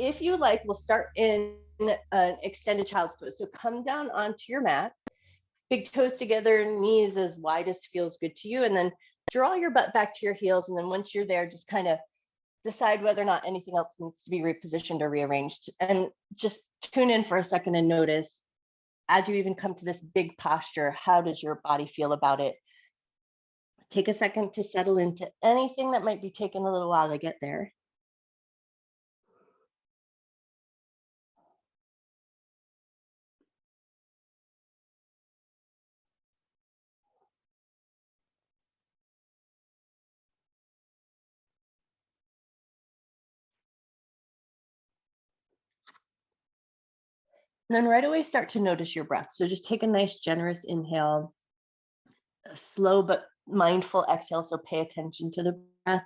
if you like, we'll start in an extended child's pose. So come down onto your mat, big toes together, knees as wide as feels good to you, and then draw your butt back to your heels. And then once you're there, just kind of decide whether or not anything else needs to be repositioned or rearranged. And just tune in for a second and notice, as you even come to this big posture, how does your body feel about it? Take a second to settle into anything that might be taking a little while to get there. And then right away, start to notice your breath. So just take a nice, generous inhale, a slow but mindful exhale. So pay attention to the breath.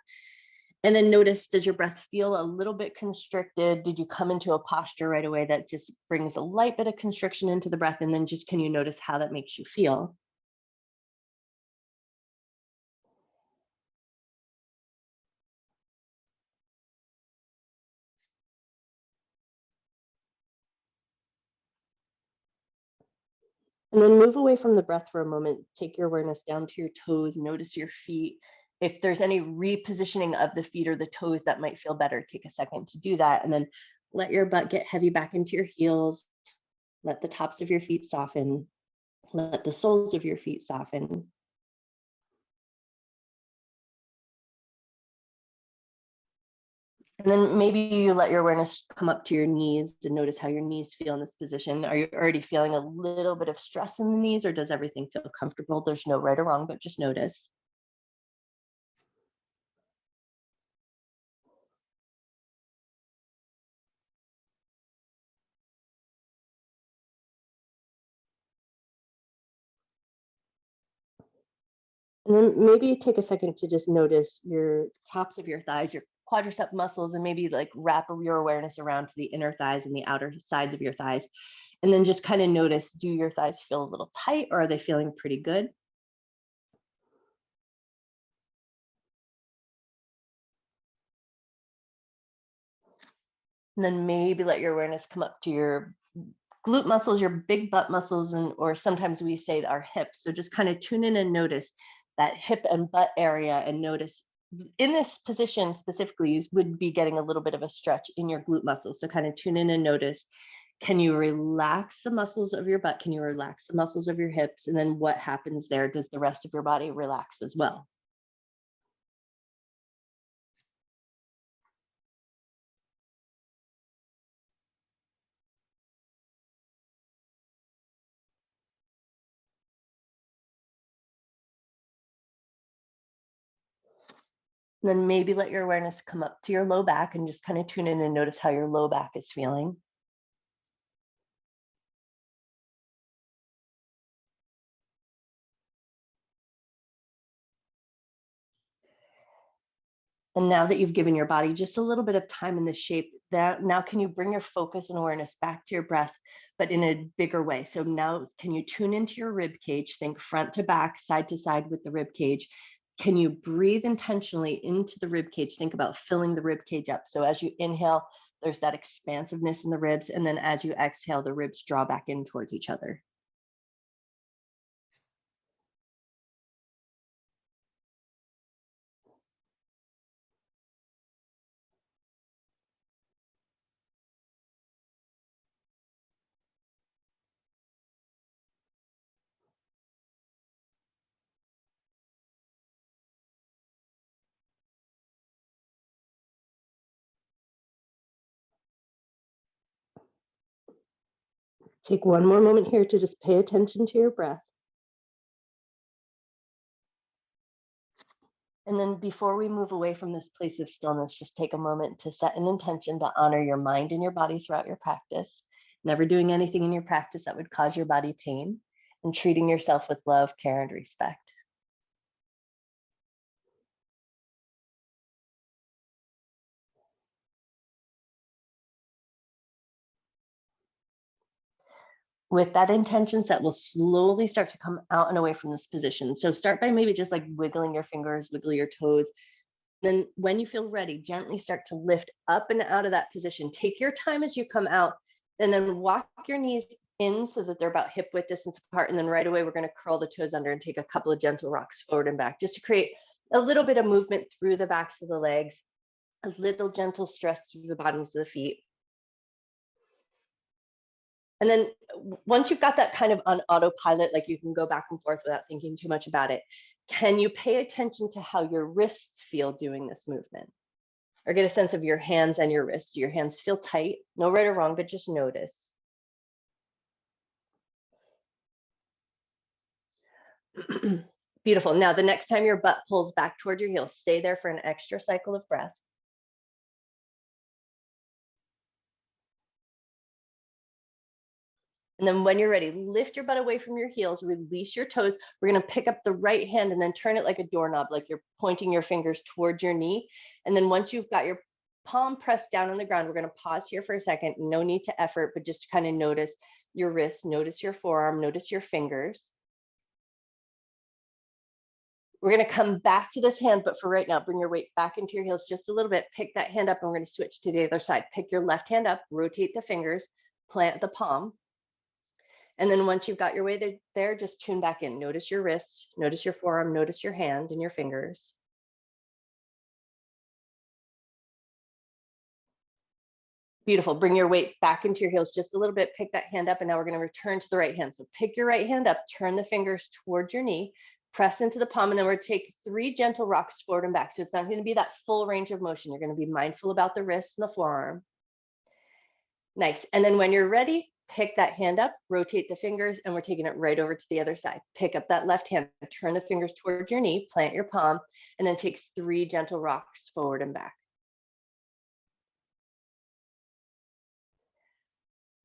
And then notice, does your breath feel a little bit constricted? Did you come into a posture right away that just brings a light bit of constriction into the breath? And then just, can you notice how that makes you feel? And then move away from the breath for a moment. Take your awareness down to your toes. Notice your feet. If there's any repositioning of the feet or the toes that might feel better, take a second to do that. And then let your butt get heavy back into your heels. Let the tops of your feet soften. Let the soles of your feet soften. And then maybe you let your awareness come up to your knees and notice how your knees feel in this position. Are you already feeling a little bit of stress in the knees, or does everything feel comfortable? There's no right or wrong, but just notice. And then maybe take a second to just notice your tops of your thighs, your quadricep muscles, and maybe like wrap your awareness around to the inner thighs and the outer sides of your thighs. And then just kind of notice, do your thighs feel a little tight, or are they feeling pretty good? And then maybe let your awareness come up to your glute muscles, your big butt muscles, and or sometimes we say our hips. So just kind of tune in and notice that hip and butt area, and notice in this position specifically, you would be getting a little bit of a stretch in your glute muscles. So kind of tune in and notice, can you relax the muscles of your butt? Can you relax the muscles of your hips? And then what happens there? Does the rest of your body relax as well? And then maybe let your awareness come up to your low back and just kind of tune in and notice how your low back is feeling. And now that you've given your body just a little bit of time in this shape, that now can you bring your focus and awareness back to your breath, but in a bigger way? So now can you tune into your rib cage, think front to back, side to side with the rib cage. Can you breathe intentionally into the rib cage? Think about filling the rib cage up. So as you inhale, there's that expansiveness in the ribs. And then as you exhale, the ribs draw back in towards each other. Take one more moment here to just pay attention to your breath. And then before we move away from this place of stillness, just take a moment to set an intention to honor your mind and your body throughout your practice, never doing anything in your practice that would cause your body pain, and treating yourself with love, care, and respect. With that intention set, we'll slowly start to come out and away from this position. So start by maybe just like wiggling your fingers, wiggle your toes. then when you feel ready, gently start to lift up and out of that position. Take your time as you come out, and then walk your knees in so that they're about hip width distance apart. And then right away, we're going to curl the toes under and take a couple of gentle rocks forward and back, just to create a little bit of movement through the backs of the legs, a little gentle stress through the bottoms of the feet. And then once you've got that kind of on autopilot, like you can go back and forth without thinking too much about it, can you pay attention to how your wrists feel doing this movement? Or get a sense of your hands and your wrists. Do your hands feel tight? No right or wrong, but just notice. Beautiful. Now, the next time your butt pulls back toward your heels, stay there for an extra cycle of breath. And then when you're ready, lift your butt away from your heels, release your toes. We're going to pick up the right hand and then turn it like a doorknob, like you're pointing your fingers towards your knee. And then once you've got your palm pressed down on the ground, we're going to pause here for a second. No need to effort, but just kind of notice your wrist, notice your forearm, notice your fingers. We're going to come back to this hand, but for right now, bring your weight back into your heels just a little bit. Pick that hand up, and we're going to switch to the other side. Pick your left hand up, rotate the fingers, plant the palm. And then once you've got your way there, just tune back in. Notice your wrist, notice your forearm, notice your hand and your fingers. Beautiful. Bring your weight back into your heels just a little bit. Pick that hand up, and now we're going to return to the right hand. So pick your right hand up, turn the fingers towards your knee, press into the palm, and then we're going to take 3 gentle rocks forward and back. So it's not going to be that full range of motion. You're going to be mindful about the wrist and the forearm. Nice. And then when you're ready, pick that hand up, rotate the fingers, and we're taking it right over to the other side. Pick up that left hand, turn the fingers towards your knee, plant your palm, and then take 3 gentle rocks forward and back.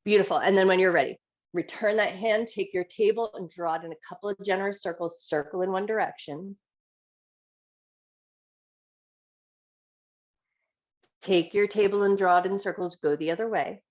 Beautiful. And then when you're ready, return that hand, take your table and draw it in a couple of generous circles, circle in one direction. Take your table and draw it in circles, go the other way.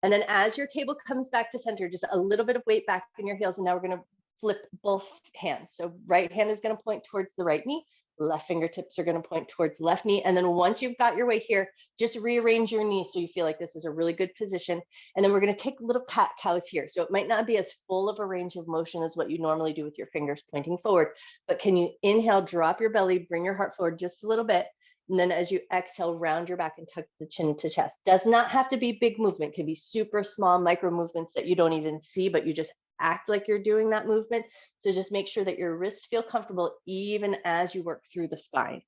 And then as your table comes back to center, just a little bit of weight back in your heels. And now we're going to flip both hands. So right hand is going to point towards the right knee. Left fingertips are going to point towards the left knee. And then once you've got your way here, just rearrange your knees so you feel like this is a really good position. And then we're going to take little cat cows here. So it might not be as full of a range of motion as what you normally do with your fingers pointing forward. But can you inhale, drop your belly, bring your heart forward just a little bit. And then as you exhale, round your back and tuck the chin to chest. Does not have to be big movement. It can be super small micro movements that you don't even see, but you just act like you're doing that movement. So just make sure that your wrists feel comfortable even as you work through the spine.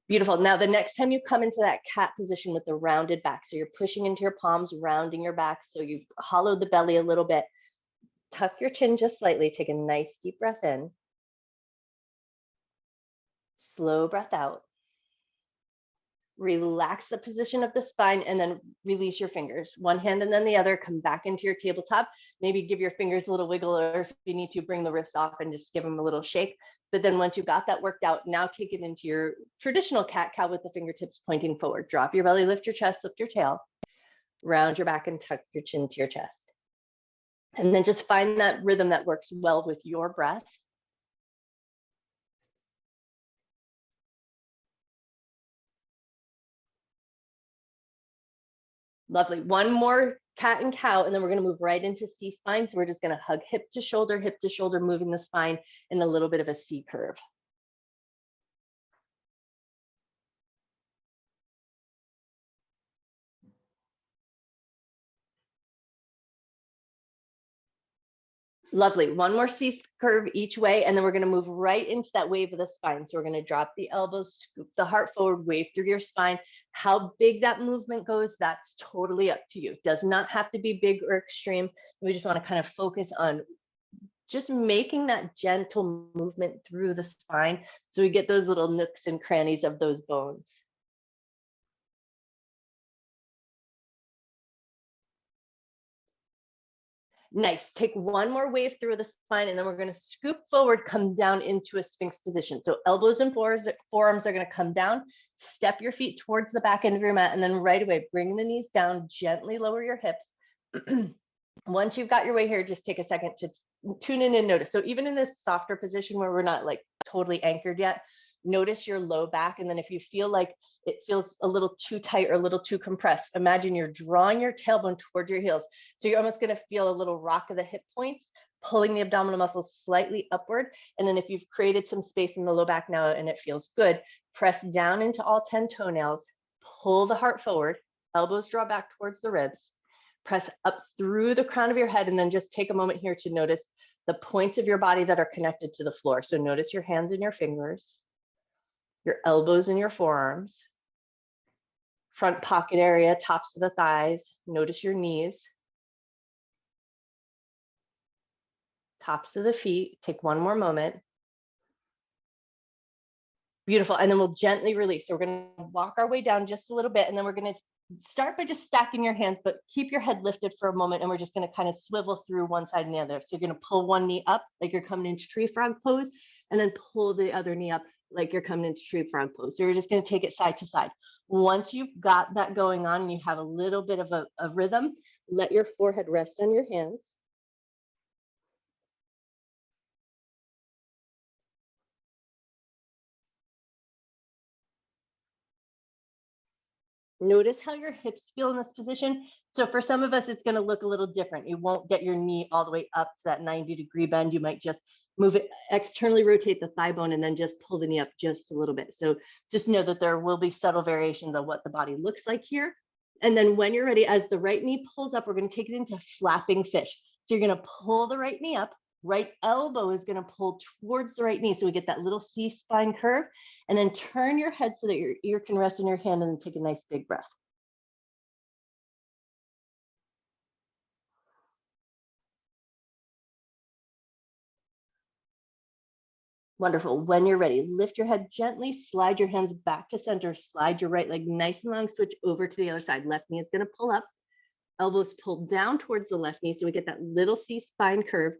Beautiful. Now, the next time you come into that cat position with the rounded back, so you're pushing into your palms, rounding your back, so you've hollowed the belly a little bit. Tuck your chin just slightly. Take a nice deep breath in. Slow breath out. Relax the position of the spine and then release your fingers. One hand and then the other. Come back into your tabletop. Maybe give your fingers a little wiggle, or if you need to, bring the wrists off and just give them a little shake. But then once you've got that worked out, now take it into your traditional cat-cow with the fingertips pointing forward. Drop your belly, lift your chest, lift your tail. Round your back and tuck your chin to your chest. And then just find that rhythm that works well with your breath. Lovely. One more cat and cow, and then we're going to move right into C spine. So we're just going to hug hip to shoulder, moving the spine in a little bit of a C curve. Lovely. One more C curve each way, and then we're going to move right into that wave of the spine. So we're going to drop the elbows, scoop the heart forward, wave through your spine. How big that movement goes, that's totally up to you. Does not have to be big or extreme. We just want to kind of focus on just making that gentle movement through the spine so we get those little nooks and crannies of those bones. Nice. Take one more wave through the spine, and then we're going to scoop forward, come down into a Sphinx position. So elbows and forearms are going to come down. Step your feet towards the back end of your mat, and then right away, bring the knees down, gently lower your hips. Once you've got your way here, just take a second to tune in and notice. So even in this softer position where we're not like totally anchored yet, notice your low back. And then if you feel like it feels a little too tight or a little too compressed, imagine you're drawing your tailbone towards your heels. So you're almost going to feel a little rock of the hip points, pulling the abdominal muscles slightly upward. And then if you've created some space in the low back now and it feels good, press down into all 10 toenails, pull the heart forward, elbows draw back towards the ribs, press up through the crown of your head, and then just take a moment here to notice the points of your body that are connected to the floor. So notice your hands and your fingers, your elbows and your forearms, front pocket area, tops of the thighs. Notice your knees, tops of the feet. Take one more moment. Beautiful. And then we'll gently release. So we're going to walk our way down just a little bit, and then we're going to start by just stacking your hands, but keep your head lifted for a moment. And we're just going to kind of swivel through one side and the other. So you're going to pull one knee up like you're coming into tree frog pose, and then pull the other knee up like you're coming into tree frog pose. So you're just going to take it side to side. Once you've got that going on and you have a little bit of a rhythm, let your forehead rest on your hands. Notice how your hips feel in this position. So for some of us, it's going to look a little different. You won't get your knee all the way up to that 90-degree bend. You might just move it, externally rotate the thigh bone, and then just pull the knee up just a little bit. So just know that there will be subtle variations of what the body looks like here. And then when you're ready, as the right knee pulls up, we're going to take it into flapping fish. So you're going to pull the right knee up. Right elbow is going to pull towards the right knee. So we get that little C spine curve, and then turn your head so that your ear can rest in your hand, and then take a nice big breath. Wonderful. When you're ready, lift your head gently, slide your hands back to center, slide your right leg nice and long, switch over to the other side. Left knee is going to pull up, elbows pull down towards the left knee. So we get that little C spine curve.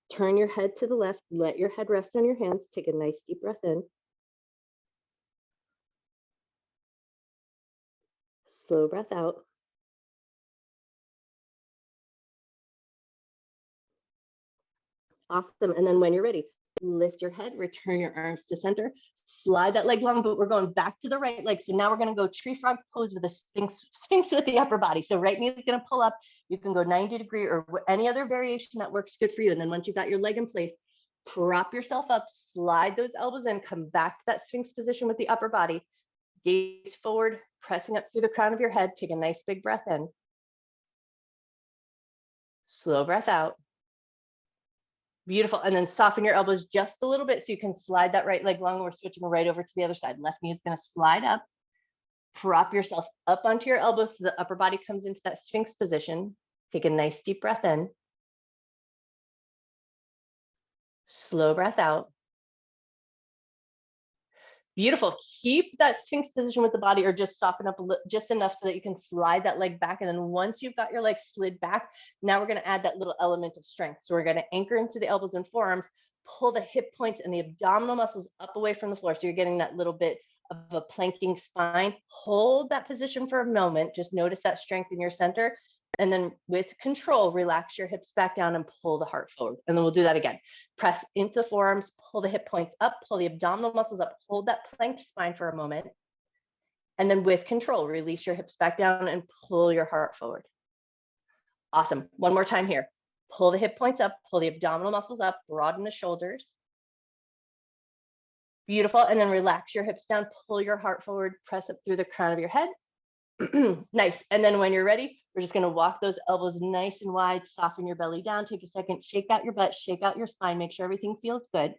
Turn your head to the left, let your head rest on your hands. Take a nice deep breath in. Slow breath out. Awesome. And then when you're ready, lift your head, return your arms to center, slide that leg long, but we're going back to the right leg. So now we're going to go tree frog pose with a sphinx with the upper body. So right knee is going to pull up. You can go 90-degree or any other variation that works good for you. And then once you've got your leg in place, prop yourself up, slide those elbows in, come back to that sphinx position with the upper body, gaze forward, pressing up through the crown of your head. Take a nice big breath in. Slow breath out. Beautiful. And then soften your elbows just a little bit so you can slide that right leg long. We're switching right over to the other side. Left knee is going to slide up. Prop yourself up onto your elbows so the upper body comes into that sphinx position. Take a nice deep breath in. Slow breath out. Beautiful. Keep that sphinx position with the body, or just soften up just enough so that you can slide that leg back. And then once you've got your leg slid back, now we're going to add that little element of strength. So we're going to anchor into the elbows and forearms, pull the hip points and the abdominal muscles up away from the floor. So you're getting that little bit of a planking spine. Hold that position for a moment. Just notice that strength in your center. And then with control, relax your hips back down and pull the heart forward. And then we'll do that again. Press into the forearms, pull the hip points up, pull the abdominal muscles up, hold that planked spine for a moment. And then with control, release your hips back down and pull your heart forward. Awesome. One more time here. Pull the hip points up, pull the abdominal muscles up, broaden the shoulders. Beautiful. And then relax your hips down, pull your heart forward, press up through the crown of your head. Nice. And then when you're ready, we're just going to walk those elbows nice and wide, soften your belly down, take a second, shake out your butt, shake out your spine, make sure everything feels good.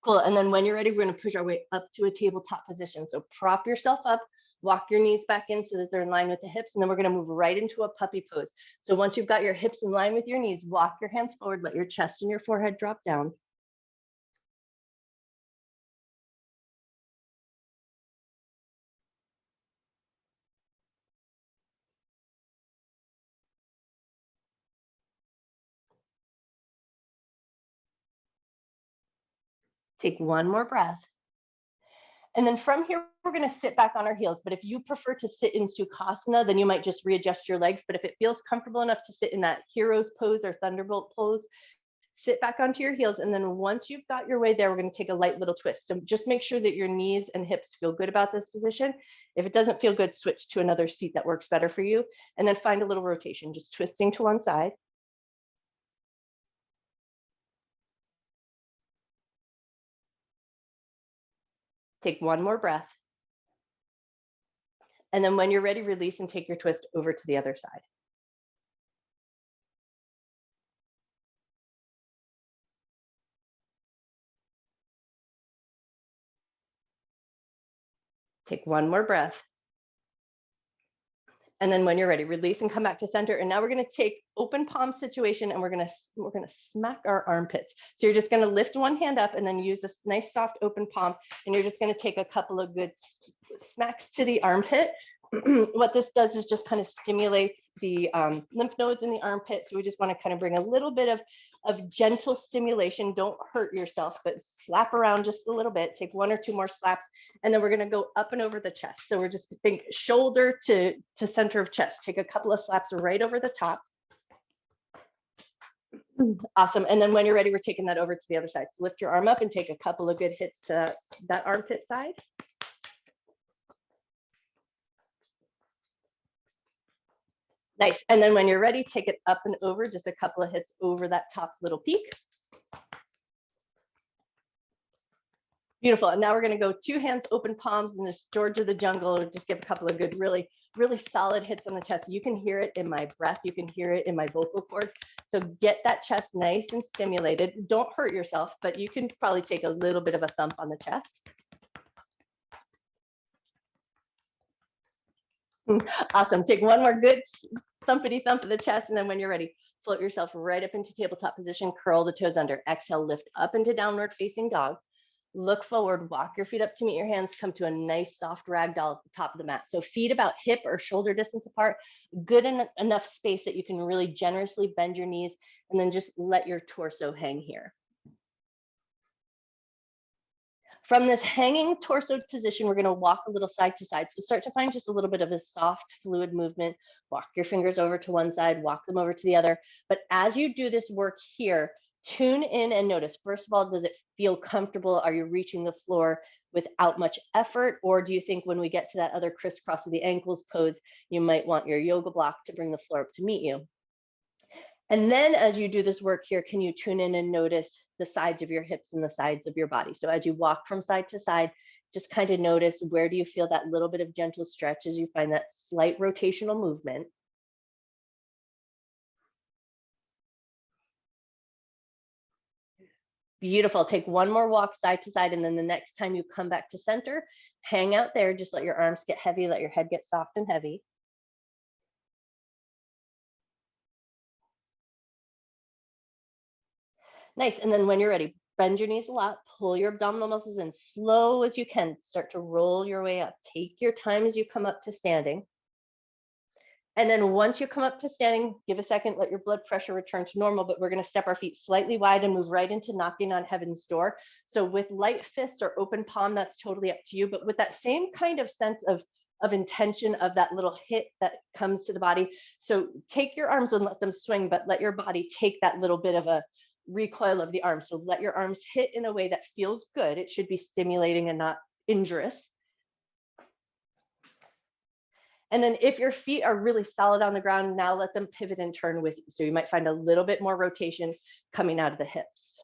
Cool. And then when you're ready, we're going to push our way up to a tabletop position. So prop yourself up, walk your knees back in so that they're in line with the hips. And then we're going to move right into a puppy pose. So once you've got your hips in line with your knees, walk your hands forward, let your chest and your forehead drop down. Take one more breath. And then from here, we're going to sit back on our heels. But if you prefer to sit in Sukhasana, then you might just readjust your legs. But if it feels comfortable enough to sit in that hero's pose or thunderbolt pose, sit back onto your heels. And then once you've got your way there, we're going to take a light little twist. So just make sure that your knees and hips feel good about this position. If it doesn't feel good, switch to another seat that works better for you. And then find a little rotation, just twisting to one side. Take one more breath. And then when you're ready, release and take your twist over to the other side. Take one more breath. And then when you're ready, release and come back to center. And now we're going to take open palm situation and we're going to smack our armpits. So you're just going to lift one hand up and then use this nice soft open palm. And you're just going to take a couple of good smacks to the armpit. What this does is just kind of stimulates the lymph nodes in the armpit. So we just want to kind of bring a little bit of gentle stimulation. Don't hurt yourself, but slap around just a little bit. Take one or two more slaps. And then we're going to go up and over the chest. So we're just think shoulder to center of chest. Take a couple of slaps right over the top. Awesome. And then when you're ready, we're taking that over to the other side. So lift your arm up and take a couple of good hits to that armpit side. Nice. And then when you're ready, take it up and over, just a couple of hits over that top little peak. Beautiful. And now we're going to go two hands, open palms in this George of the Jungle. Just give a couple of good, really solid hits on the chest. You can hear it in my breath. You can hear it in my vocal cords. So get that chest nice and stimulated. Don't hurt yourself, but you can probably take a little bit of a thump on the chest. Awesome. Take one more good thumpity thump of the chest. And then when you're ready, float yourself right up into tabletop position, curl the toes under. Exhale, lift up into downward facing dog. Look forward, walk your feet up to meet your hands, come to a nice soft ragdoll at the top of the mat. So feet about hip or shoulder distance apart, good enough space that you can really generously bend your knees and then just let your torso hang here. From this hanging torso position, we're going to walk a little side to side. So start to find just a little bit of a soft fluid movement. Walk your fingers over to one side, walk them over to the other. But as you do this work here, tune in and notice, first of all, does it feel comfortable? Are you reaching the floor without much effort? Or do you think when we get to that other crisscross of the ankles pose, you might want your yoga block to bring the floor up to meet you? And then as you do this work here, can you tune in and notice the sides of your hips and the sides of your body? So as you walk from side to side, just kind of notice, where do you feel that little bit of gentle stretch as you find that slight rotational movement? Beautiful. Take one more walk side to side. And then the next time you come back to center, hang out there. Just let your arms get heavy. Let your head get soft and heavy. Nice. And then when you're ready, bend your knees a lot, pull your abdominal muscles in slow as you can. Start to roll your way up. Take your time as you come up to standing. And then once you come up to standing, give a second, let your blood pressure return to normal, but we're going to step our feet slightly wide and move right into knocking on heaven's door. So with light fist or open palm, that's totally up to you, but with that same kind of sense of intention of that little hit that comes to the body. So take your arms and let them swing, but let your body take that little bit of a recoil of the arms. So let your arms hit in a way that feels good. It should be stimulating and not injurious. And then if your feet are really solid on the ground, now let them pivot and turn with you. So you might find a little bit more rotation coming out of the hips.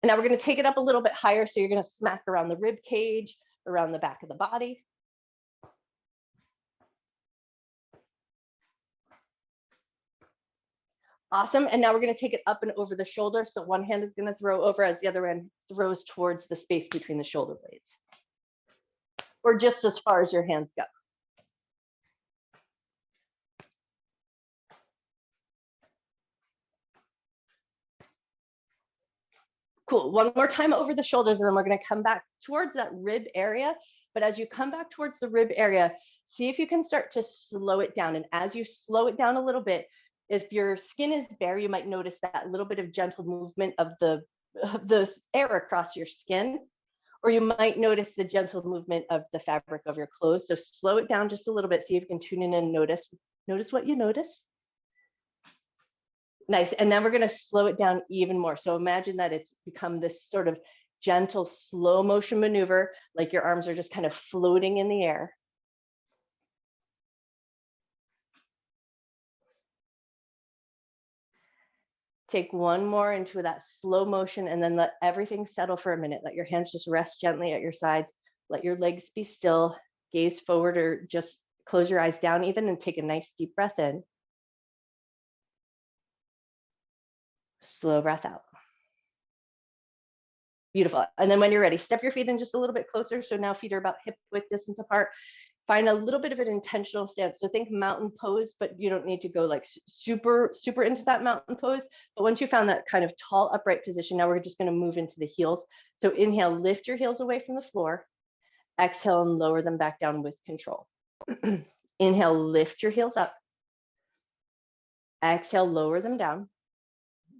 And now we're going to take it up a little bit higher. So you're going to smack around the rib cage, around the back of the body. Awesome. And now we're going to take it up and over the shoulder. So one hand is going to throw over as the other hand throws towards the space between the shoulder blades, or just as far as your hands go. Cool. One more time over the shoulders, and then we're going to come back towards that rib area. But as you come back towards the rib area, see if you can start to slow it down. And as you slow it down a little bit, if your skin is bare, you might notice that little bit of gentle movement of the air across your skin, or you might notice the gentle movement of the fabric of your clothes. So slow it down just a little bit. See if you can tune in and notice what you notice. Nice. And then we're going to slow it down even more. So imagine that it's become this sort of gentle, slow motion maneuver, like your arms are just kind of floating in the air. Take one more into that slow motion and then let everything settle for a minute. Let your hands just rest gently at your sides. Let your legs be still, gaze forward or just close your eyes down even and take a nice deep breath in. Slow breath out. Beautiful. And then when you're ready, step your feet in just a little bit closer. So now feet are about hip width distance apart. Find a little bit of an intentional stance. So think mountain pose, but you don't need to go like super into that mountain pose. But once you found that kind of tall upright position, now we're just going to move into the heels. So inhale, lift your heels away from the floor. Exhale and lower them back down with control. Inhale, lift your heels up. Exhale, lower them down.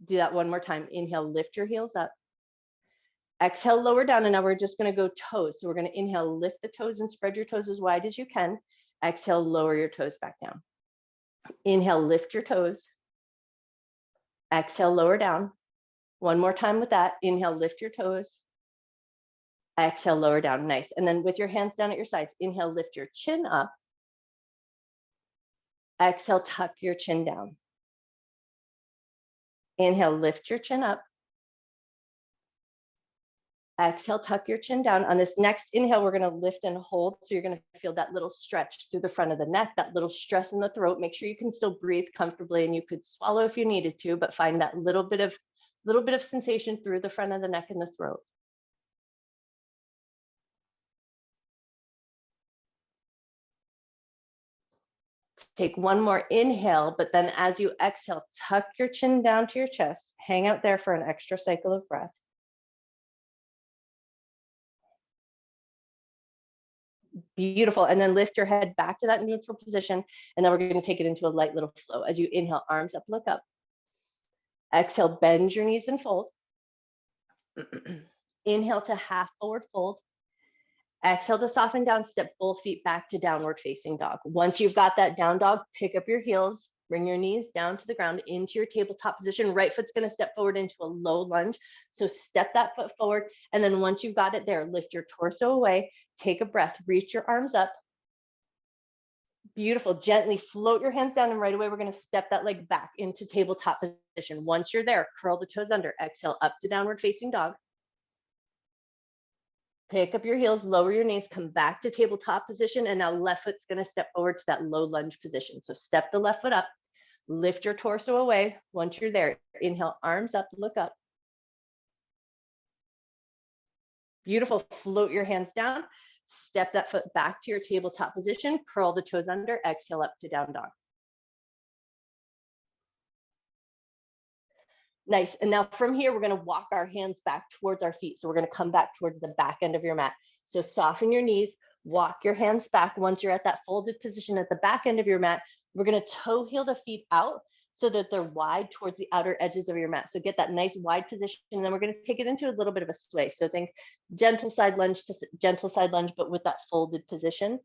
Do that one more time. Inhale, lift your heels up. Exhale, lower down, and now we're just going to go toes. So we're going to inhale, lift the toes and spread your toes as wide as you can. Exhale, lower your toes back down. Inhale, lift your toes. Exhale, lower down. One more time with that. Inhale, lift your toes. Exhale, lower down. Nice. And then with your hands down at your sides, inhale, lift your chin up. Exhale, tuck your chin down. Inhale, lift your chin up. Exhale, tuck your chin down. On this next inhale, we're going to lift and hold. So you're going to feel that little stretch through the front of the neck, that little stress in the throat. Make sure you can still breathe comfortably, and you could swallow if you needed to, but find that little bit of sensation through the front of the neck and the throat. Take one more inhale, but then as you exhale, tuck your chin down to your chest. Hang out there for an extra cycle of breath. Beautiful. And then lift your head back to that neutral position. And then we're going to take it into a light little flow. As you inhale, arms up, look up. Exhale, bend your knees and fold. Inhale to half forward fold. Exhale to soften down, step both feet back to downward facing dog. Once you've got that down dog, pick up your heels, bring your knees down to the ground into your tabletop position. Right foot's going to step forward into a low lunge. So step that foot forward. And then once you've got it there, lift your torso away, take a breath, reach your arms up. Beautiful. Gently float your hands down, and right away we're going to step that leg back into tabletop position. Once you're there, curl the toes under, exhale up to downward facing dog. Pick up your heels, lower your knees, come back to tabletop position, and now left foot's going to step forward to that low lunge position. So step the left foot up, lift your torso away. Once you're there, inhale, arms up, look up. Beautiful. Float your hands down, step that foot back to your tabletop position, curl the toes under, exhale up to down dog. Nice. And now from here, we're going to walk our hands back towards our feet. So we're going to come back towards the back end of your mat. So soften your knees, walk your hands back. Once you're at that folded position at the back end of your mat, we're going to toe heel the feet out so that they're wide towards the outer edges of your mat. So get that nice wide position. And then we're going to take it into a little bit of a sway. So think gentle side lunge to gentle side lunge, but with that folded position.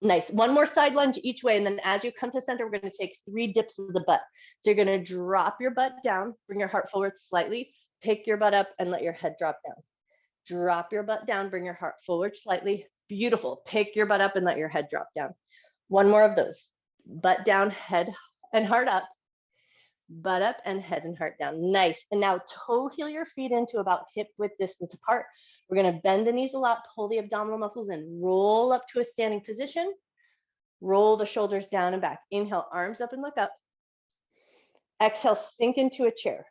Nice. One more side lunge each way. And then as you come to center, we're going to take 3 dips of the butt. So you're going to drop your butt down, bring your heart forward slightly, pick your butt up and let your head drop down. Drop your butt down, bring your heart forward slightly. Beautiful. Pick your butt up and let your head drop down. One more of those. Butt down, head and heart up. Butt up and head and heart down. Nice. And now toe heel your feet into about hip width distance apart. We're going to bend the knees a lot, pull the abdominal muscles in, roll up to a standing position, roll the shoulders down and back. Inhale, arms up and look up. Exhale, sink into a chair.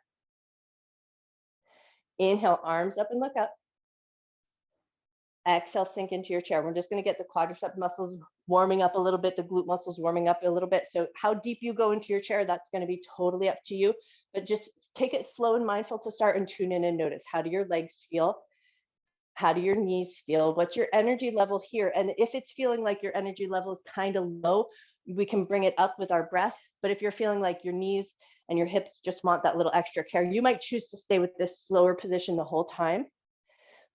Inhale, arms up and look up. Exhale, sink into your chair. We're just going to get the quadricep muscles warming up a little bit, the glute muscles warming up a little bit. So how deep you go into your chair, that's going to be totally up to you. but just take it slow and mindful to start and tune in and notice. How do your legs feel? How do your knees feel? What's your energy level here? And if it's feeling like your energy level is kind of low, we can bring it up with our breath. But if you're feeling like your knees and your hips just want that little extra care, you might choose to stay with this slower position the whole time.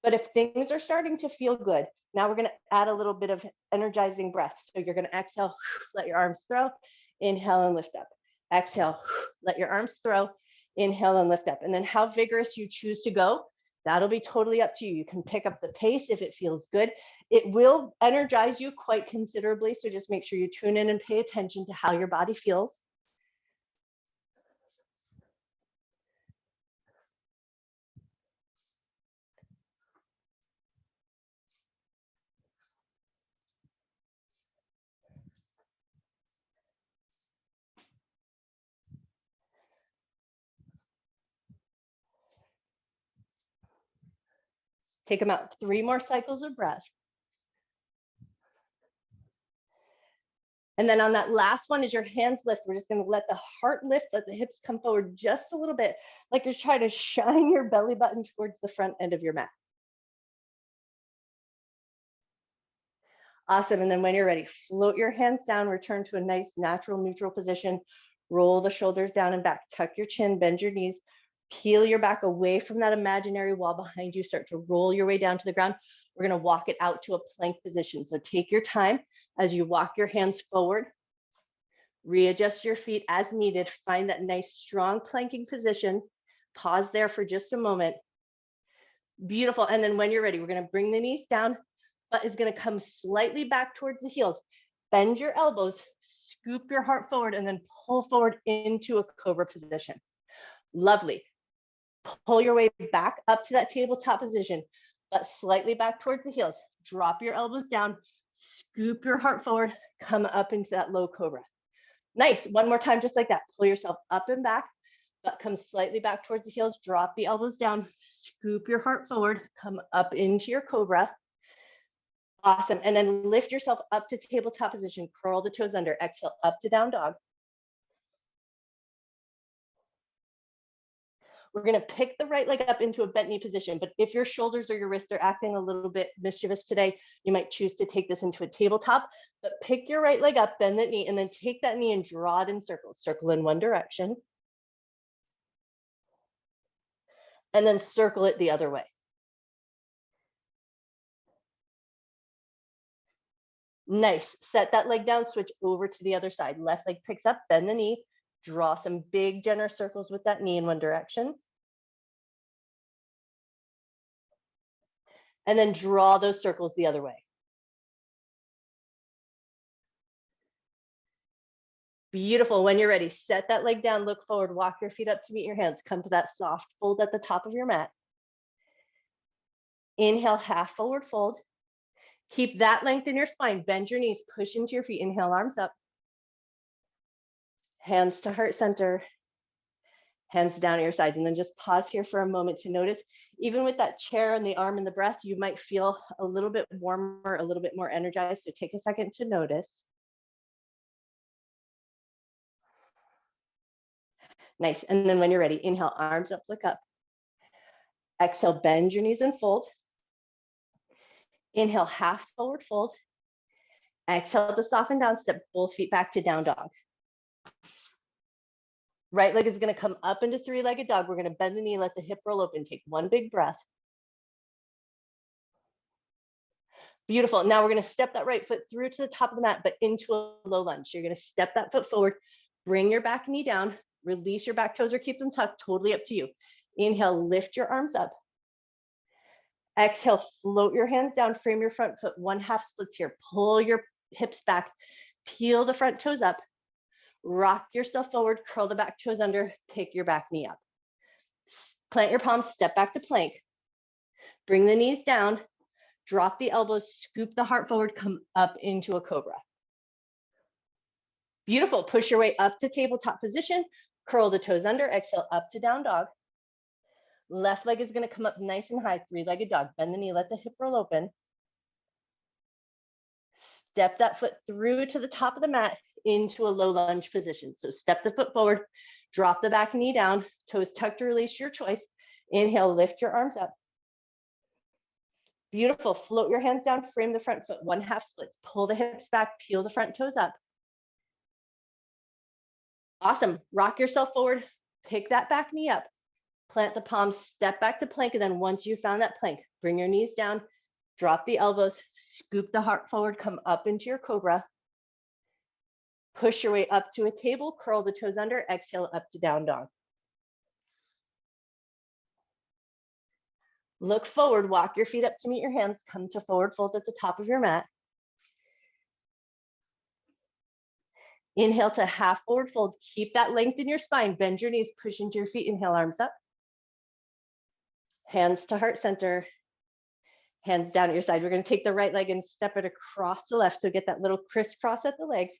But if things are starting to feel good, now we're going to add a little bit of energizing breath. So you're going to exhale, let your arms throw, inhale and lift up. Exhale, let your arms throw, inhale and lift up. And then how vigorous you choose to go, that'll be totally up to you. You can pick up the pace if it feels good. It will energize you quite considerably. So just make sure you tune in and pay attention to how your body feels. Take them out 3 more cycles of breath. And then on that last one, as your hands lift, we're just going to let the heart lift, let the hips come forward just a little bit, like you're trying to shine your belly button towards the front end of your mat. Awesome. And then when you're ready, float your hands down, return to a nice natural neutral position. Roll the shoulders down and back, tuck your chin, bend your knees, peel your back away from that imaginary wall behind you, start to roll your way down to the ground. We're going to walk it out to a plank position. So take your time as you walk your hands forward. Readjust your feet as needed. Find that nice, strong planking position. Pause there for just a moment. Beautiful. And then when you're ready, we're going to bring the knees down. Butt is going to come slightly back towards the heels. Bend your elbows, scoop your heart forward, and then pull forward into a cobra position. Lovely. Pull your way back up to that tabletop position, but slightly back towards the heels. Drop your elbows down, scoop your heart forward, come up into that low cobra. Nice. One more time, just like that. Pull yourself up and back, but come slightly back towards the heels. Drop the elbows down, scoop your heart forward, come up into your cobra. Awesome. And then lift yourself up to tabletop position. Curl the toes under. Exhale up to down dog. We're going to pick the right leg up into a bent knee position. But if your shoulders or your wrists are acting a little bit mischievous today, you might choose to take this into a tabletop. But pick your right leg up, bend the knee, and then take that knee and draw it in circles. Circle in one direction. And then circle it the other way. Nice. Set that leg down, switch over to the other side. Left leg picks up, bend the knee, draw some big generous circles with that knee in one direction. And then draw those circles the other way. Beautiful. When you're ready, set that leg down, look forward, walk your feet up to meet your hands. Come to that soft fold at the top of your mat. Inhale, half forward fold. Keep that length in your spine. Bend your knees, push into your feet. Inhale, arms up. Hands to heart center. Hands down at your sides. And then just pause here for a moment to notice, even with that chair and the arm and the breath, you might feel a little bit warmer, a little bit more energized. So take a second to notice. Nice. And then when you're ready, inhale, arms up, look up. Exhale, bend your knees and fold. Inhale, half forward fold. Exhale to soften down, step both feet back to down dog. Right leg is going to come up into three-legged dog. We're going to bend the knee, let the hip roll open. Take one big breath. Beautiful. Now we're going to step that right foot through to the top of the mat, but into a low lunge. You're going to step that foot forward, bring your back knee down, release your back toes or keep them tucked, totally up to you. Inhale, lift your arms up. Exhale, float your hands down, frame your front foot, one half splits here. Pull your hips back, peel the front toes up, rock yourself forward, curl the back toes under, pick your back knee up. Plant your palms, step back to plank. Bring the knees down, drop the elbows, scoop the heart forward, come up into a cobra. Beautiful. Push your way up to tabletop position, curl the toes under, exhale up to down dog. Left leg is going to come up nice and high, three-legged dog. Bend the knee, let the hip roll open. Step that foot through to the top of the mat into a low lunge position. So step the foot forward, Drop the back knee down, toes tucked to release, your choice. Inhale, lift your arms up. Beautiful. Float your hands down, frame the front foot, 1/2 splits. Pull the hips back, peel the front toes up. Awesome. Rock yourself forward, pick that back knee up, plant the palms, step back to plank, and then once you found that plank, bring your knees down, drop the elbows, scoop the heart forward, come up into your cobra. Push your way up to a table, curl the toes under, exhale up to down dog. Look forward, walk your feet up to meet your hands, come to forward fold at the top of your mat. Inhale to half forward fold, keep that length in your spine, bend your knees, push into your feet, inhale, arms up. Hands to heart center, hands down at your side. We're gonna take the right leg and step it across the left, so get that little crisscross at the legs.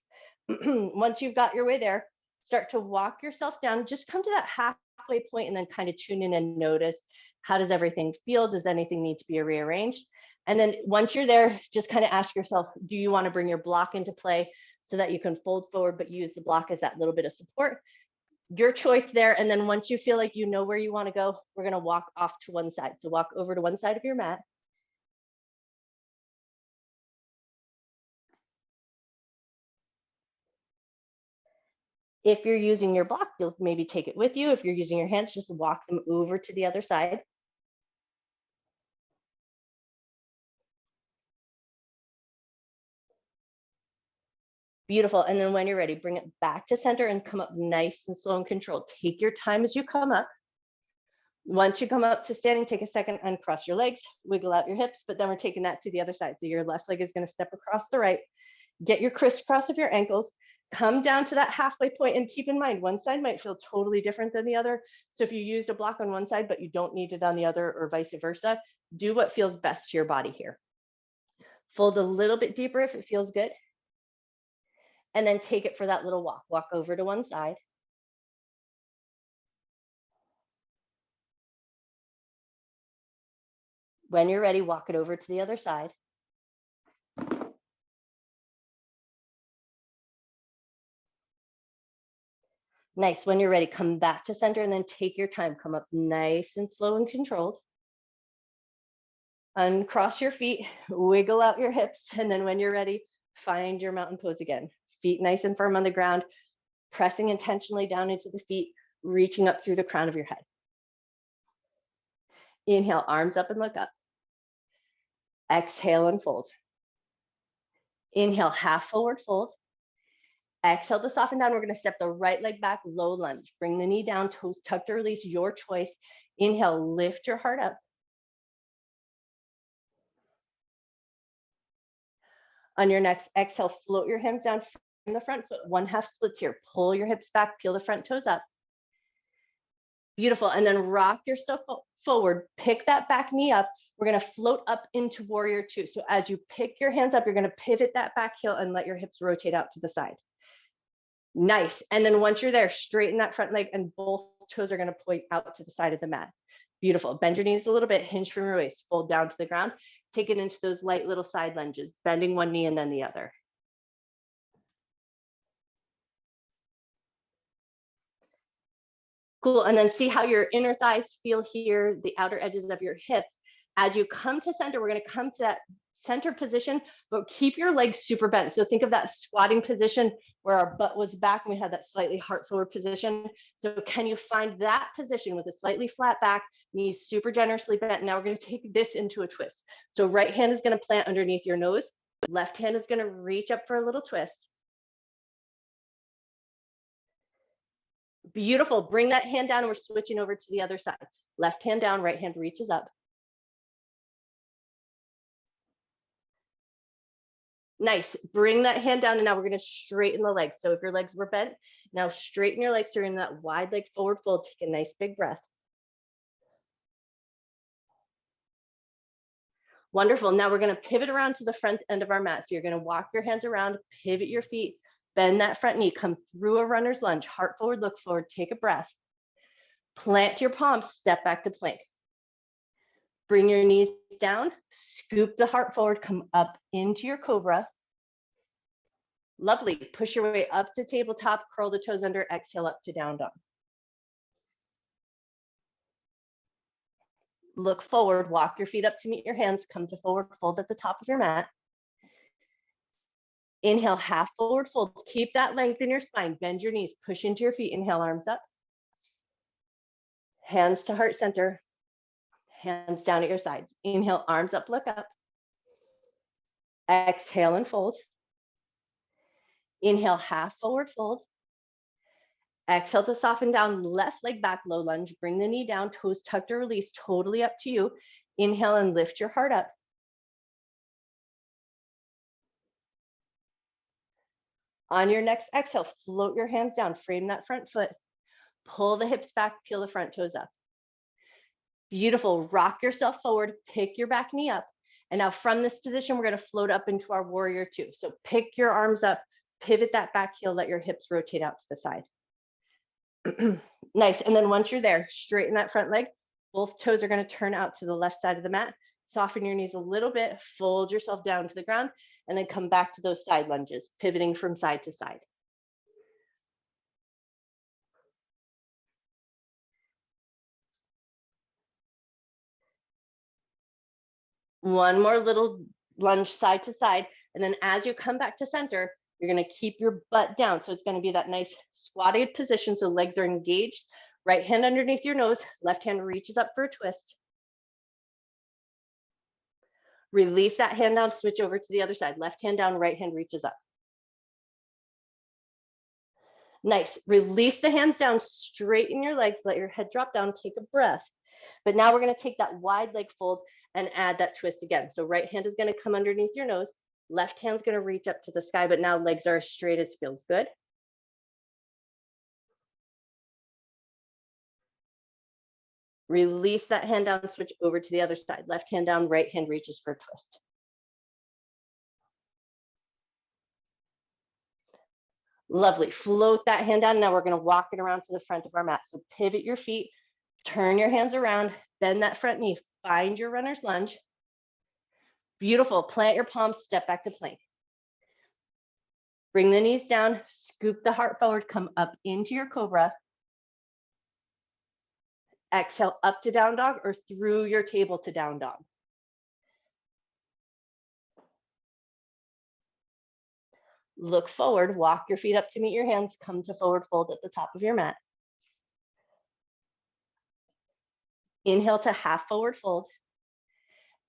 Once you've got your way there, start to walk yourself down, just come to that halfway point and then kind of tune in and notice, how does everything feel? Does anything need to be rearranged? And then once you're there, just kind of ask yourself, do you want to bring your block into play so that you can fold forward, but use the block as that little bit of support? Your choice there. And then once you feel like you know where you want to go, we're going to walk off to one side. So walk over to one side of your mat. If you're using your block, you'll maybe take it with you. If you're using your hands, just walk them over to the other side. Beautiful. And then when you're ready, bring it back to center and come up nice and slow and controlled. Take your time as you come up. Once you come up to standing, take a second, uncross your legs, wiggle out your hips, but then we're taking that to the other side. So your left leg is going to step across the right, get your crisscross of your ankles, come down to that halfway point, and keep in mind, one side might feel totally different than the other. So if you used a block on one side, but you don't need it on the other, or vice versa, do what feels best to your body here. Fold a little bit deeper if it feels good. And then take it for that little walk. Walk over to one side. When you're ready, walk it over to the other side. Nice. When you're ready, come back to center and then take your time. Come up nice and slow and controlled. Uncross your feet, wiggle out your hips, and then when you're ready, find your mountain pose again. Feet nice and firm on the ground, pressing intentionally down into the feet, reaching up through the crown of your head. Inhale, arms up and look up. Exhale and fold. Inhale, half forward fold. Exhale to soften down. We're going to step the right leg back, low lunge. Bring the knee down, toes tucked to release, your choice. Inhale, lift your heart up. On your next exhale, float your hands down from the front foot, 1/2 splits here. Pull your hips back, peel the front toes up. Beautiful. And then rock yourself forward, pick that back knee up. We're going to float up into warrior two. So as you pick your hands up, you're going to pivot that back heel and let your hips rotate out to the side. Nice. And then once you're there, straighten that front leg and both toes are going to point out to the side of the mat. Beautiful. Bend your knees a little bit, hinge from your waist, fold down to the ground. Take it into those light little side lunges, bending one knee and then the other. Cool. And then see how your inner thighs feel here, the outer edges of your hips. As you come to center, we're going to come to that center position, but keep your legs super bent. So think of that squatting position where our butt was back and we had that slightly heart forward position. So can you find that position with a slightly flat back, knees super generously bent? Now we're going to take this into a twist. So right hand is going to plant underneath your nose. Left hand is going to reach up for a little twist. Beautiful. Bring that hand down and we're switching over to the other side. Left hand down, right hand reaches up. Nice. Bring that hand down and now we're going to straighten the legs. So if your legs were bent, now straighten your legs. So you're in that wide leg forward fold. Take a nice big breath. Wonderful. Now we're going to pivot around to the front end of our mat. So you're going to walk your hands around, pivot your feet, bend that front knee, come through a runner's lunge, heart forward, look forward, take a breath. Plant your palms, step back to plank. Bring your knees down, scoop the heart forward, come up into your cobra. Lovely. Push your way up to tabletop, curl the toes under, exhale up to down dog. Look forward, walk your feet up to meet your hands, come to forward fold at the top of your mat. Inhale, half forward fold. Keep that length in your spine. Bend your knees, push into your feet. Inhale, arms up. Hands to heart center. Hands down at your sides. Inhale, arms up, look up. Exhale and fold. Inhale, half forward fold. Exhale to soften down, left leg back, low lunge. Bring the knee down, toes tucked or release, totally up to you. Inhale and lift your heart up. On your next exhale, float your hands down, frame that front foot. Pull the hips back, peel the front toes up. Beautiful, rock yourself forward, pick your back knee up. And now from this position, we're gonna float up into our warrior two. So pick your arms up, pivot that back heel, let your hips rotate out to the side. Nice, and then once you're there, straighten that front leg. Both toes are gonna turn out to the left side of the mat. Soften your knees a little bit, fold yourself down to the ground, and then come back to those side lunges, pivoting from side to side. One more little lunge side to side. And then as you come back to center, you're gonna keep your butt down. So it's gonna be that nice squatted position. So legs are engaged. Right hand underneath your nose, left hand reaches up for a twist. Release that hand down, switch over to the other side. Left hand down, right hand reaches up. Nice, release the hands down, straighten your legs, let your head drop down, take a breath. But now we're gonna take that wide leg fold and add that twist again. So right hand is gonna come underneath your nose, left hand's gonna reach up to the sky, but now legs are as straight as feels good. Release that hand down, switch over to the other side. Left hand down, right hand reaches for a twist. Lovely, float that hand down. Now we're gonna walk it around to the front of our mat. So pivot your feet, turn your hands around, bend that front knee, find your runner's lunge. Beautiful, plant your palms, step back to plank. Bring the knees down, scoop the heart forward, come up into your cobra. Exhale up to down dog or through your table to down dog. Look forward, walk your feet up to meet your hands, come to forward fold at the top of your mat. Inhale to half forward fold.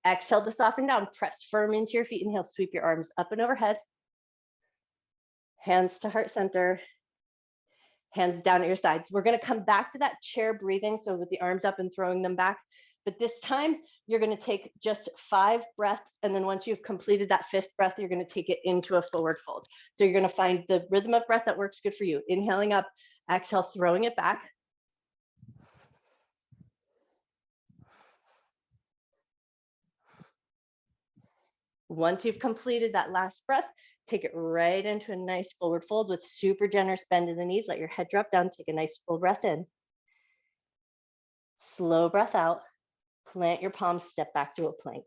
Exhale to soften down, press firm into your feet. Inhale, sweep your arms up and overhead. Hands to heart center. Hands down at your sides. We're gonna come back to that chair breathing, so with the arms up and throwing them back. But this time, you're gonna take just 5 breaths, and then once you've completed that 5th breath, you're gonna take it into a forward fold. So you're gonna find the rhythm of breath that works good for you. Inhaling up, exhale, throwing it back. Once you've completed that last breath, take it right into a nice forward fold with super generous bend in the knees. Let your head drop down, take a nice full breath in. Slow breath out, plant your palms, step back to a plank.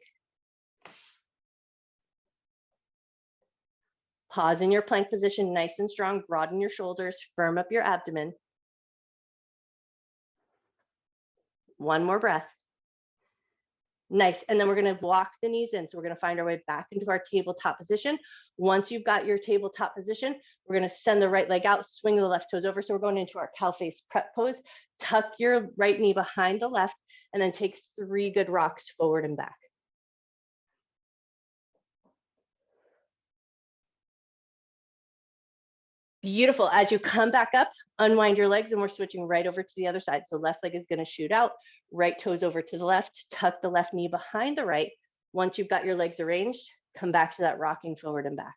Pause in your plank position, nice and strong, broaden your shoulders, firm up your abdomen. One more breath. Nice, and then we're gonna walk the knees in. So we're gonna find our way back into our tabletop position. Once you've got your tabletop position, we're gonna send the right leg out, swing the left toes over. So we're going into our cow face prep pose. Tuck your right knee behind the left, and then take 3 good rocks forward and back. Beautiful, as you come back up, unwind your legs and we're switching right over to the other side. So left leg is gonna shoot out, right toes over to the left, tuck the left knee behind the right. Once you've got your legs arranged, come back to that rocking forward and back.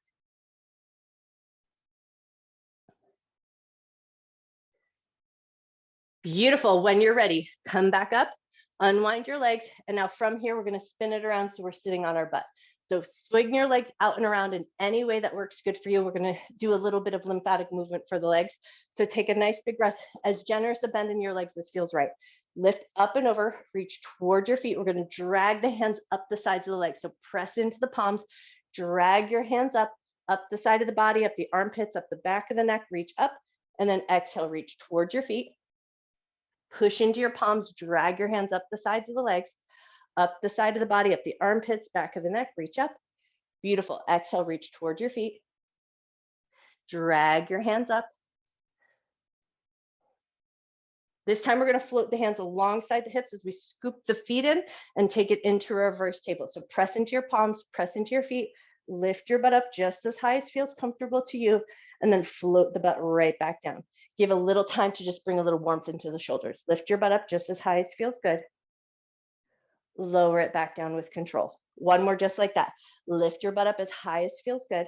Beautiful, when you're ready, come back up, unwind your legs. And now from here, we're gonna spin it around so we're sitting on our butt. So swing your legs out and around in any way that works good for you. We're gonna do a little bit of lymphatic movement for the legs. So take a nice big breath, as generous a bend in your legs as feels right. Lift up and over, reach towards your feet. We're gonna drag the hands up the sides of the legs. So press into the palms, drag your hands up the side of the body, up the armpits, up the back of the neck, reach up, and then exhale, reach towards your feet. Push into your palms, drag your hands up the sides of the legs. up the side of the body, up the armpits, back of the neck, reach up. Beautiful. Exhale, reach towards your feet. Drag your hands up. This time we're going to float the hands alongside the hips as we scoop the feet in and take it into a reverse table. So press into your palms, press into your feet, lift your butt up just as high as feels comfortable to you, and then float the butt right back down. Give a little time to just bring a little warmth into the shoulders. Lift your butt up just as high as feels good. Lower it back down with control. One more just like that. Lift your butt up as high as feels good.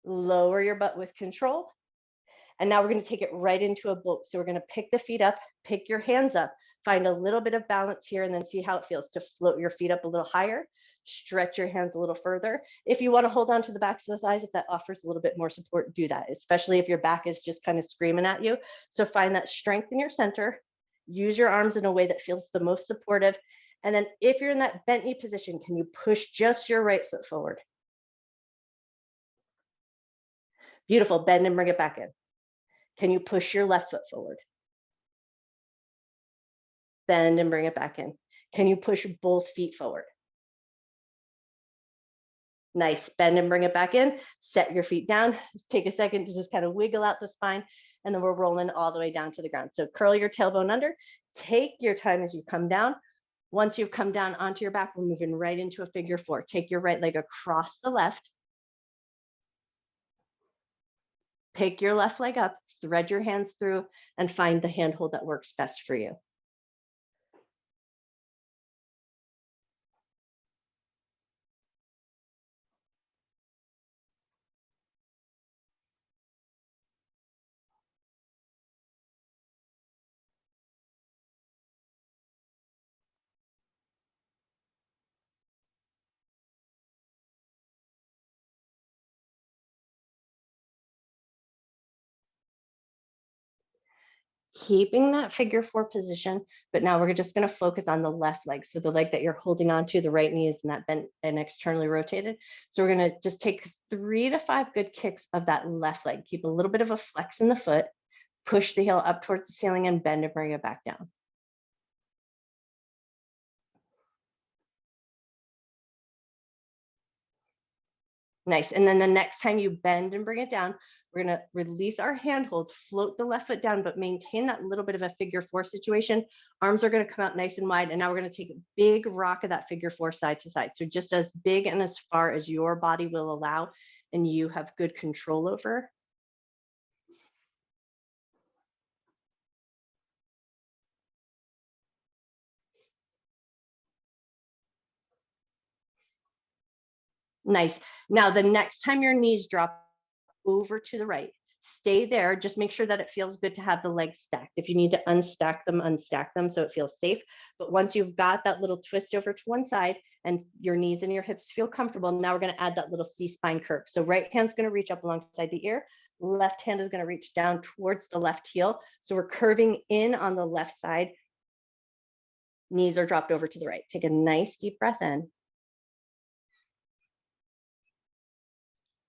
Lower your butt with control. And now we're going to take it right into a boat. So we're going to pick the feet up, pick your hands up, find a little bit of balance here, and then see how it feels to float your feet up a little higher, stretch your hands a little further. If you want to hold on to the backs of the thighs, if that offers a little bit more support, do that, especially if your back is just kind of screaming at you. So find that strength in your center, use your arms in a way that feels the most supportive. And then if you're in that bent knee position, can you push just your right foot forward? Beautiful, bend and bring it back in. Can you push your left foot forward? Bend and bring it back in. Can you push both feet forward? Nice. Bend and bring it back in. Set your feet down. Take a second to just kind of wiggle out the spine, and then we're rolling all the way down to the ground. So curl your tailbone under. Take your time as you come down. Once you've come down onto your back, we're moving right into a figure four. Take your right leg across the left. Pick your left leg up, thread your hands through, and find the handhold that works best for you. Keeping that figure four position, but now we're just going to focus on the left leg. So the leg that you're holding on to, the right knee is not bent and externally rotated. So we're going to just take 3 to 5 good kicks of that left leg. Keep a little bit of a flex in the foot, push the heel up towards the ceiling and bend and bring it back down. Nice. And then the next time you bend and bring it down, we're going to release our handhold, float the left foot down, but maintain that little bit of a figure four situation. Arms are going to come out nice and wide. And now we're going to take a big rock of that figure four side to side. So just as big and as far as your body will allow and you have good control over. Nice. Now, the next time your knees drop over to the right, stay there. Just make sure that it feels good to have the legs stacked. If you need to unstack them so it feels safe. But once you've got that little twist over to one side and your knees and your hips feel comfortable, now we're going to add that little C-spine curve. So right hand's going to reach up alongside the ear. Left hand is going to reach down towards the left heel. So we're curving in on the left side. Knees are dropped over to the right. Take a nice deep breath in.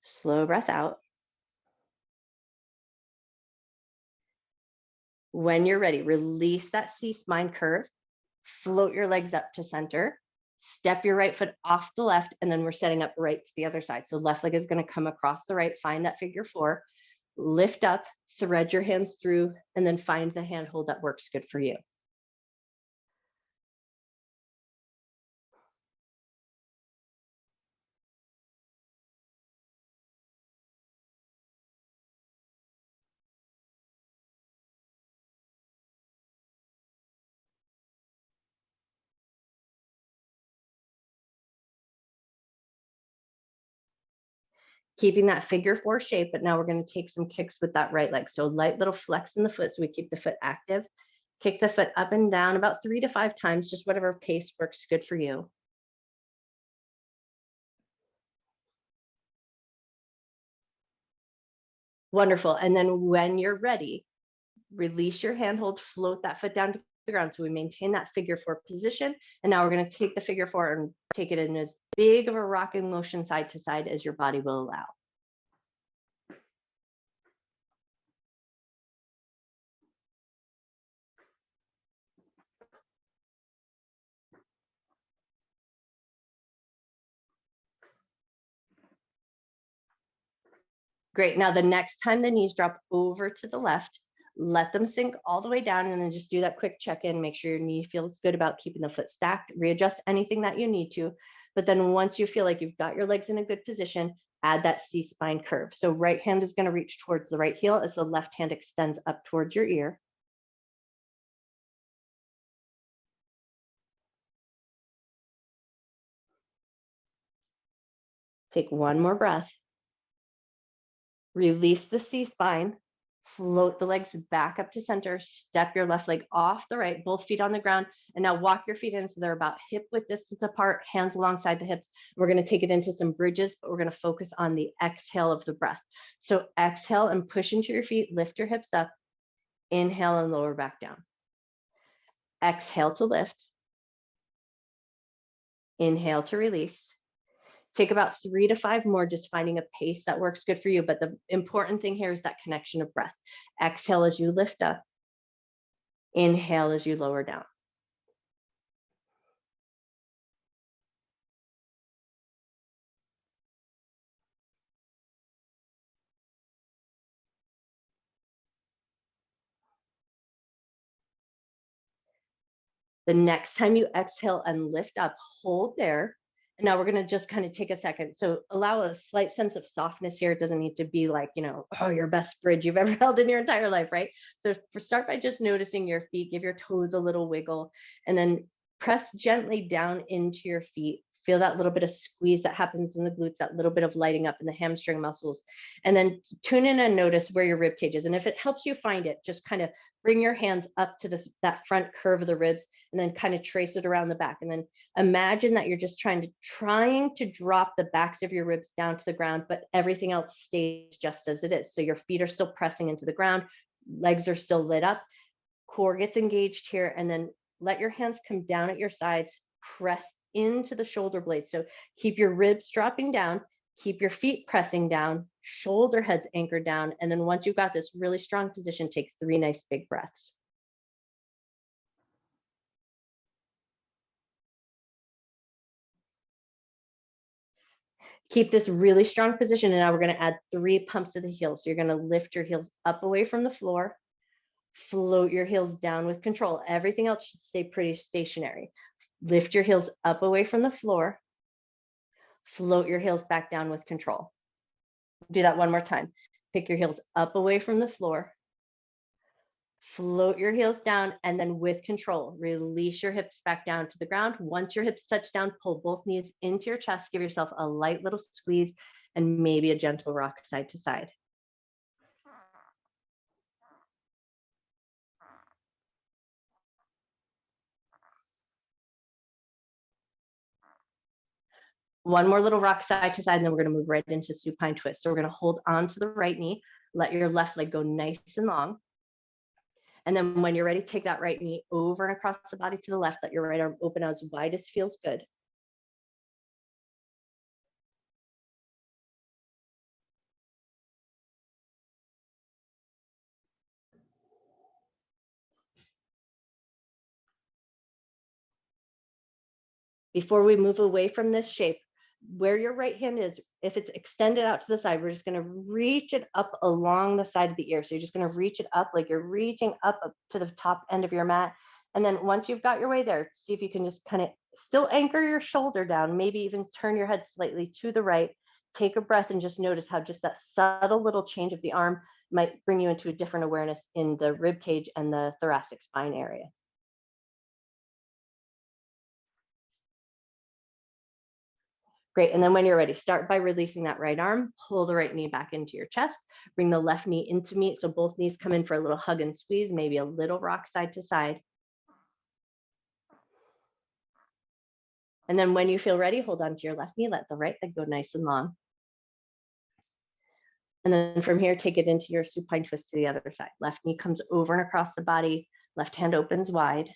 Slow breath out. When you're ready, release that C-spine curve, float your legs up to center, step your right foot off the left, and then we're setting up right to the other side. So left leg is going to come across the right, find that figure four, lift up, thread your hands through, and then find the handhold that works good for you. Keeping that figure four shape, but now we're going to take some kicks with that right leg. So light little flex in the foot so we keep the foot active. Kick the foot up and down about 3 to 5 times, just whatever pace works good for you. Wonderful. And then when you're ready, release your handhold, float that foot down to the ground. So we maintain that figure four position. And now we're going to take the figure four and take it in as big of a rocking motion side to side as your body will allow. Great. Now, the next time the knees drop over to the left, let them sink all the way down and then just do that quick check-in. Make sure your knee feels good about keeping the foot stacked, readjust anything that you need to. But then once you feel like you've got your legs in a good position, add that C-spine curve. So right hand is going to reach towards the right heel as the left hand extends up towards your ear. Take one more breath. Release the C-spine. Float the legs back up to center. Step your left leg off the right, both feet on the ground. And now walk your feet in so they're about hip width distance apart, hands alongside the hips. We're going to take it into some bridges, but we're going to focus on the exhale of the breath. So exhale and push into your feet, lift your hips up. Inhale and lower back down. Exhale to lift. Inhale to release. Take about 3 to 5 more, just finding a pace that works good for you. But the important thing here is that connection of breath. Exhale as you lift up. Inhale as you lower down. The next time you exhale and lift up, hold there. And now we're going to just kind of take a second. So allow a slight sense of softness here. It doesn't need to be like, oh, your best bridge you've ever held in your entire life, right? So start by just noticing your feet, give your toes a little wiggle, and then press gently down into your feet. Feel that little bit of squeeze that happens in the glutes, that little bit of lighting up in the hamstring muscles. And then tune in and notice where your rib cage is. And if it helps you find it, just kind of bring your hands up to that front curve of the ribs and then kind of trace it around the back. And then imagine that you're just trying to drop the backs of your ribs down to the ground, but everything else stays just as it is. So your feet are still pressing into the ground, legs are still lit up, core gets engaged here, and then let your hands come down at your sides, press into the shoulder blades. So keep your ribs dropping down, keep your feet pressing down, shoulder heads anchored down. And then once you've got this really strong position, take 3 nice big breaths. Keep this really strong position. And now we're going to add 3 pumps to the heels. So you're going to lift your heels up away from the floor, float your heels down with control. Everything else should stay pretty stationary. Lift your heels up away from the floor, float your heels back down with control. Do that one more time. Pick your heels up away from the floor, float your heels down, and then with control, release your hips back down to the ground. Once your hips touch down, pull both knees into your chest, give yourself a light little squeeze, and maybe a gentle rock side to side. One more little rock side to side, and then we're going to move right into supine twist. So we're going to hold on to the right knee, let your left leg go nice and long. And then when you're ready, take that right knee over and across the body to the left. Let your right arm open as wide as feels good. Before we move away from this shape, where your right hand is, if it's extended out to the side, we're just going to reach it up along the side of the ear. So you're just going to reach it up like you're reaching up to the top end of your mat. And then once you've got your way there, see if you can just kind of still anchor your shoulder down, maybe even turn your head slightly to the right. Take a breath and just notice how just that subtle little change of the arm might bring you into a different awareness in the rib cage and the thoracic spine area. Great. And then when you're ready, start by releasing that right arm, pull the right knee back into your chest, bring the left knee into meet. So both knees come in for a little hug and squeeze, maybe a little rock side to side. And then when you feel ready, hold on to your left knee, let the right leg go nice and long. And then from here, take it into your supine twist to the other side. Left knee comes over and across the body, left hand opens wide.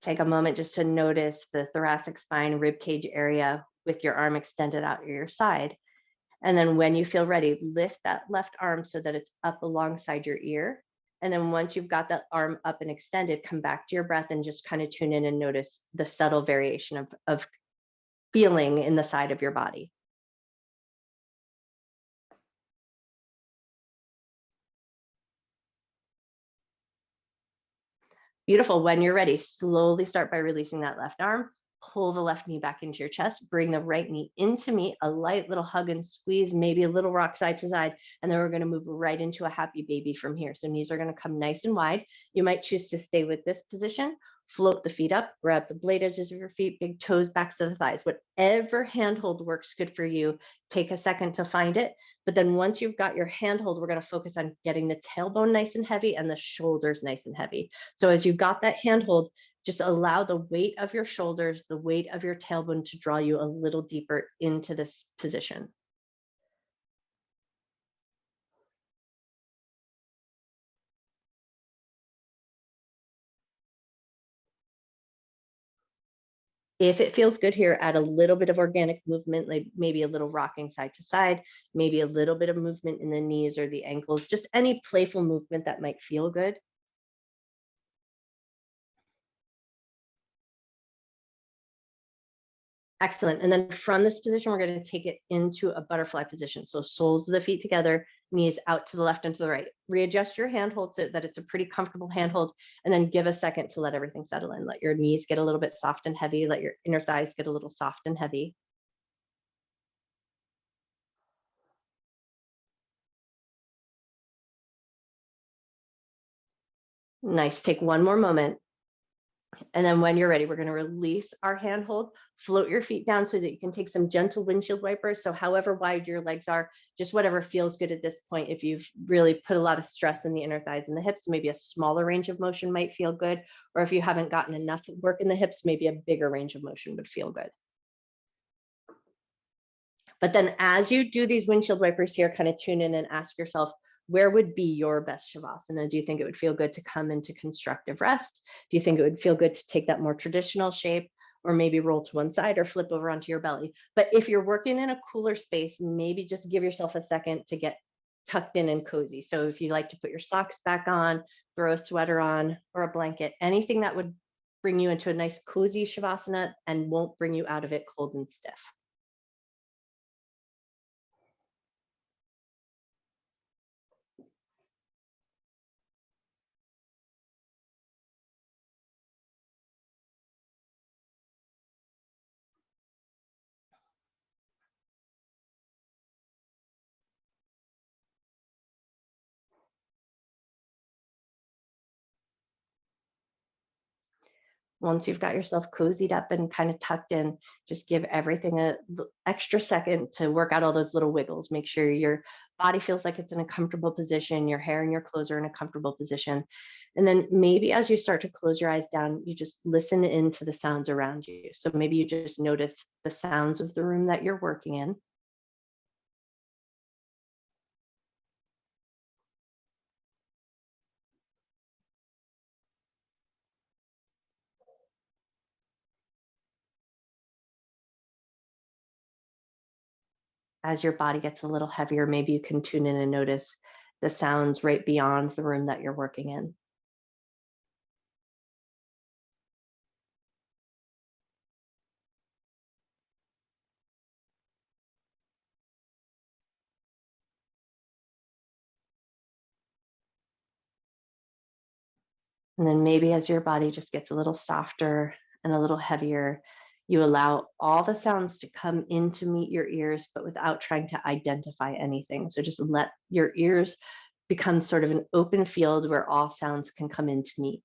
Take a moment just to notice the thoracic spine, rib cage area with your arm extended out to your side. And then when you feel ready, lift that left arm so that it's up alongside your ear. And then once you've got that arm up and extended, come back to your breath and just kind of tune in and notice the subtle variation of feeling in the side of your body. Beautiful. When you're ready, slowly start by releasing that left arm. Pull the left knee back into your chest. Bring the right knee into me. A light little hug and squeeze, maybe a little rock side to side. And then we're going to move right into a happy baby from here. So knees are going to come nice and wide. You might choose to stay with this position. Float the feet up, grab the blade edges of your feet, big toes back to the thighs. Whatever handhold works good for you, take a second to find it. But then once you've got your handhold, we're going to focus on getting the tailbone nice and heavy and the shoulders nice and heavy. So as you've got that handhold, just allow the weight of your shoulders, the weight of your tailbone to draw you a little deeper into this position. If it feels good here, add a little bit of organic movement, like maybe a little rocking side to side, maybe a little bit of movement in the knees or the ankles, just any playful movement that might feel good. Excellent. And then from this position, we're going to take it into a butterfly position. So soles of the feet together, knees out to the left and to the right. Readjust your handhold so that it's a pretty comfortable handhold, and then give a second to let everything settle in. Let your knees get a little bit soft and heavy. Let your inner thighs get a little soft and heavy. Nice. Take one more moment. And then when you're ready, we're going to release our handhold, float your feet down so that you can take some gentle windshield wipers. So however wide your legs are, just whatever feels good at this point. If you've really put a lot of stress in the inner thighs and the hips, maybe a smaller range of motion might feel good. Or if you haven't gotten enough work in the hips, maybe a bigger range of motion would feel good. But then as you do these windshield wipers here, kind of tune in and ask yourself, where would be your best shavasana? Do you think it would feel good to come into constructive rest? Do you think it would feel good to take that more traditional shape, or maybe roll to one side or flip over onto your belly? But if you're working in a cooler space, maybe just give yourself a second to get tucked in and cozy. So if you like to put your socks back on, throw a sweater on or a blanket, anything that would bring you into a nice cozy shavasana and won't bring you out of it cold and stiff. Once you've got yourself cozied up and kind of tucked in, just give everything a extra second to work out all those little wiggles. Make sure your body feels like it's in a comfortable position, your hair and your clothes are in a comfortable position. And then maybe as you start to close your eyes down, you just listen into the sounds around you. So maybe you just notice the sounds of the room that you're working in. As your body gets a little heavier, maybe you can tune in and notice the sounds right beyond the room that you're working in. And then maybe as your body just gets a little softer and a little heavier, you allow all the sounds to come in to meet your ears, but without trying to identify anything. So just let your ears become sort of an open field where all sounds can come in to meet.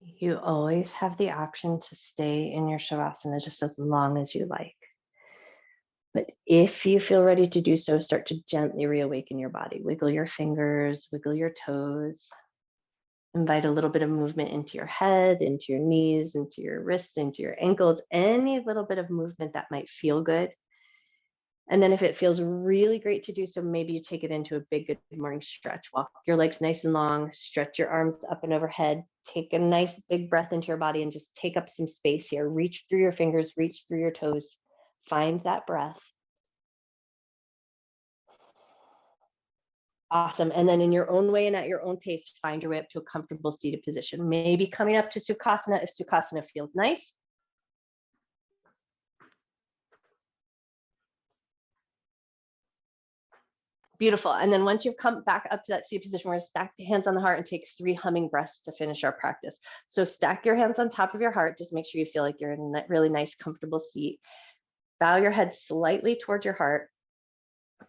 You always have the option to stay in your Shavasana just as long as you like. But if you feel ready to do so, start to gently reawaken your body. Wiggle your fingers, wiggle your toes. Invite a little bit of movement into your head, into your knees, into your wrists, into your ankles, any little bit of movement that might feel good. And then if it feels really great to do so, maybe you take it into a big good morning stretch. Walk your legs nice and long, stretch your arms up and overhead, take a nice big breath into your body and just take up some space here. Reach through your fingers, reach through your toes, find that breath. Awesome. And then in your own way and at your own pace, find your way up to a comfortable seated position. Maybe coming up to Sukhasana if Sukhasana feels nice. Beautiful. And then once you've come back up to that seated position, we're going to stack the hands on the heart and take 3 humming breaths to finish our practice. So stack your hands on top of your heart. Just make sure you feel like you're in a really nice, comfortable seat. Bow your head slightly towards your heart.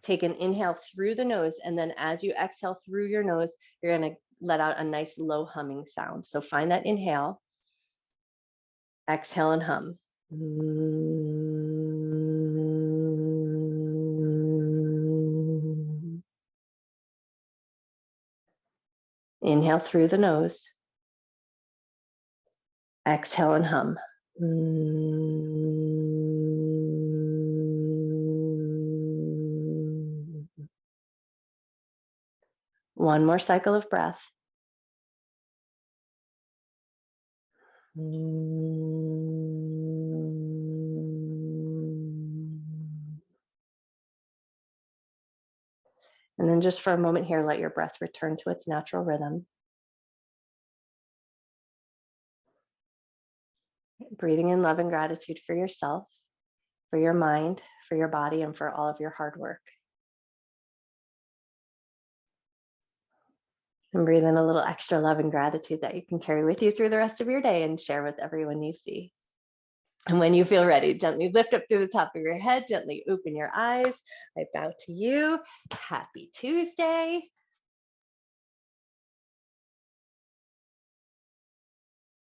Take an inhale through the nose. And then as you exhale through your nose, you're going to let out a nice low humming sound. So find that inhale, exhale and hum. Inhale through the nose. Exhale and hum. One more cycle of breath. And then just for a moment here, let your breath return to its natural rhythm. Breathing in love and gratitude for yourself, for your mind, for your body, and for all of your hard work. And breathe in a little extra love and gratitude that you can carry with you through the rest of your day and share with everyone you see. And when you feel ready, gently lift up through the top of your head, gently open your eyes. I bow to you. Happy Tuesday.